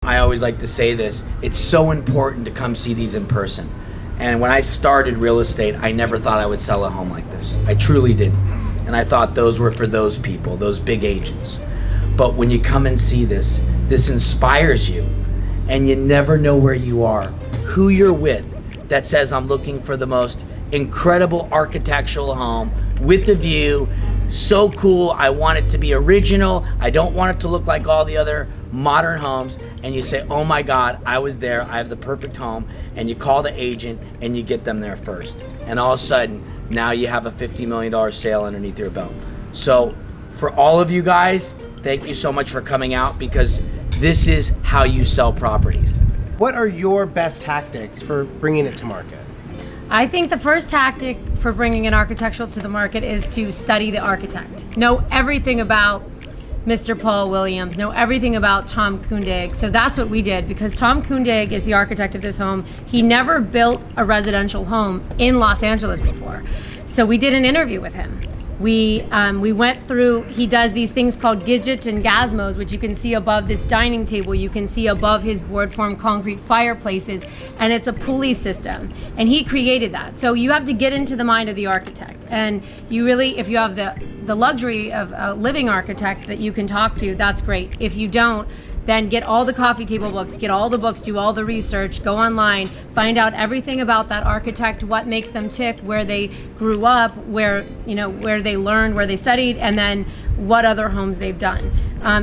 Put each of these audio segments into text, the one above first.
I always like to say this, it's so important to come see these in person. And when I started real estate, I never thought I would sell a home like this. I truly didn't. And I thought those were for those people, those big agents. But when you come and see this, this inspires you, and you never know where you are, who you're with, that says I'm looking for the most incredible architectural home with the view, so cool, I want it to be original, I don't want it to look like all the other modern homes, and you say, oh my God, I was there, I have the perfect home, and you call the agent and you get them there first. And all of a sudden, now you have a $50 million sale underneath your belt. So for all of you guys, thank you so much for coming out, because this is how you sell properties. What are your best tactics for bringing it to market? I think the first tactic for bringing an architectural to the market is to study the architect. Know everything about Mr. Paul Williams, know everything about Tom Kundig. So that's what we did, because Tom Kundig is the architect of this home. He never built a residential home in Los Angeles before. So we did an interview with him. We went through, he does these things called gidgets and gazmos, which you can see above this dining table. You can see above his board formed concrete fireplaces, and it's a pulley system. And he created that. So you have to get into the mind of the architect. And you really, if you have the luxury of a living architect that you can talk to, that's great. If you don't, then get all the coffee table books, get all the books, do all the research, go online, find out everything about that architect, what makes them tick, where they grew up, where they learned, where they studied, and then what other homes they've done.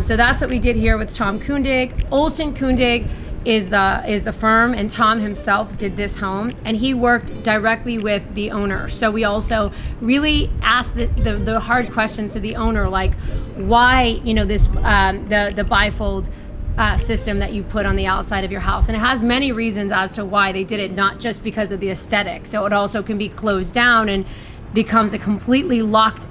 So that's what we did here with Tom Kundig. Olson Kundig is the firm, and Tom himself did this home, and he worked directly with the owner. So we also really asked the hard questions to the owner, like why this the bifold system that you put on the outside of your house. And it has many reasons as to why they did it, not just because of the aesthetic. So it also can be closed down and becomes a completely locked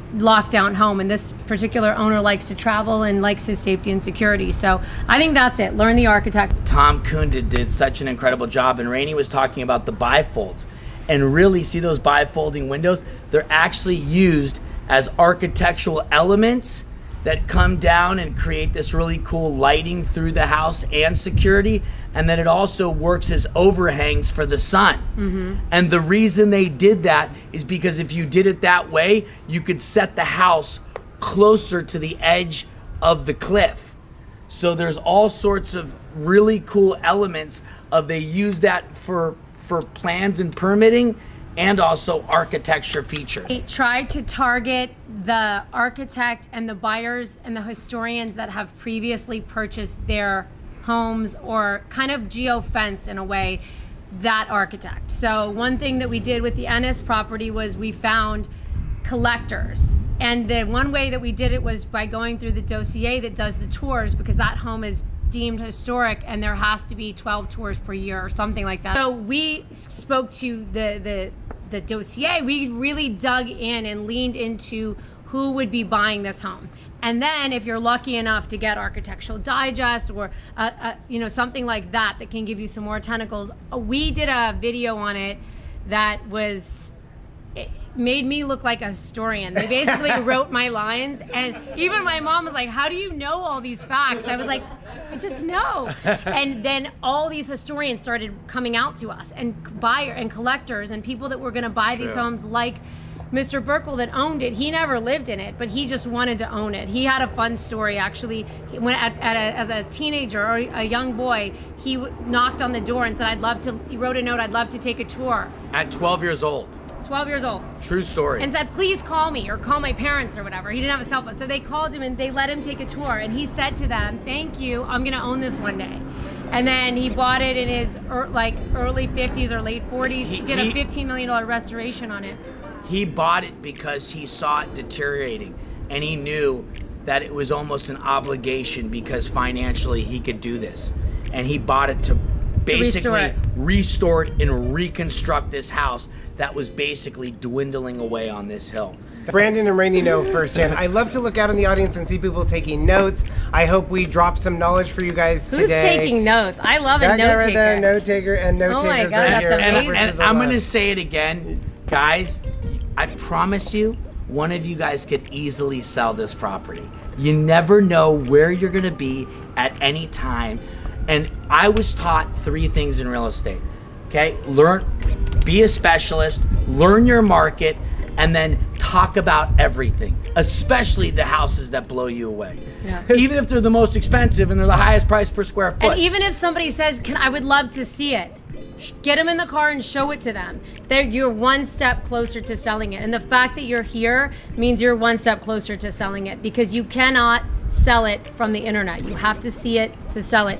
down home. And this particular owner likes to travel and likes his safety and security. So I think that's it. Learn the architect. Tom Kundig did such an incredible job, and Rayni was talking about the bifolds. And really, see those bifolding windows? They're actually used as architectural elements that come down and create this really cool lighting through the house and security. And then it also works as overhangs for the sun. Mm-hmm. And the reason they did that is because if you did it that way, you could set the house closer to the edge of the cliff. So there's all sorts of really cool elements of, they use that for plans and permitting, and also architecture feature. We try to target the architect and the buyers and the historians that have previously purchased their homes, or kind of geo-fence in a way that architect. So one thing that we did with the Ennis property was we found collectors. And the one way that we did it was by going through the dossier that does the tours, because that home is deemed historic and there has to be 12 tours per year or something like that. So we spoke to the dossier. We really dug in and leaned into who would be buying this home. And then if you're lucky enough to get Architectural Digest or something like that can give you some more tentacles, we did a video on it that it made me look like a historian. They basically wrote my lines, and even my mom was like, how do you know all these facts? I was like, I just know. And then all these historians started coming out to us, and buyer and collectors and people that were going to buy these homes, like Mr. Burkle that owned it. He never lived in it, but he just wanted to own it. He had a fun story, actually. As a teenager or a young boy, he knocked on the door and said, he wrote a note, I'd love to take a tour. At 12 years old. 12 years old. True story. And said, please call me, or call my parents or whatever. He didn't have a cell phone. So they called him and they let him take a tour. And he said to them, thank you, I'm going to own this one day. And then he bought it in his early 50s or late 40s. He did a $15 million restoration on it. He bought it because he saw it deteriorating. And he knew that it was almost an obligation, because financially he could do this. And he bought it to basically restore it and reconstruct this house that was basically dwindling away on this hill. Branden and Rayni know firsthand. I love to look out in the audience and see people taking notes. I hope we drop some knowledge for you guys today. Who's taking notes? I love a note taker. Right there, note taker and note takers. Oh my God, right that's here. amazing. And I'm going to say it again, guys. I promise you, one of you guys could easily sell this property. You never know where you're going to be at any time. And I was taught 3 things in real estate. Okay? Be a specialist, learn your market, and then talk about everything, especially the houses that blow you away. Yeah. Even if they're the most expensive and they're the highest price per square foot. And even if somebody says, I would love to see it, get them in the car and show it to them. You're one step closer to selling it. And the fact that you're here means you're one step closer to selling it, because you cannot sell it from the internet. You have to see it to sell it.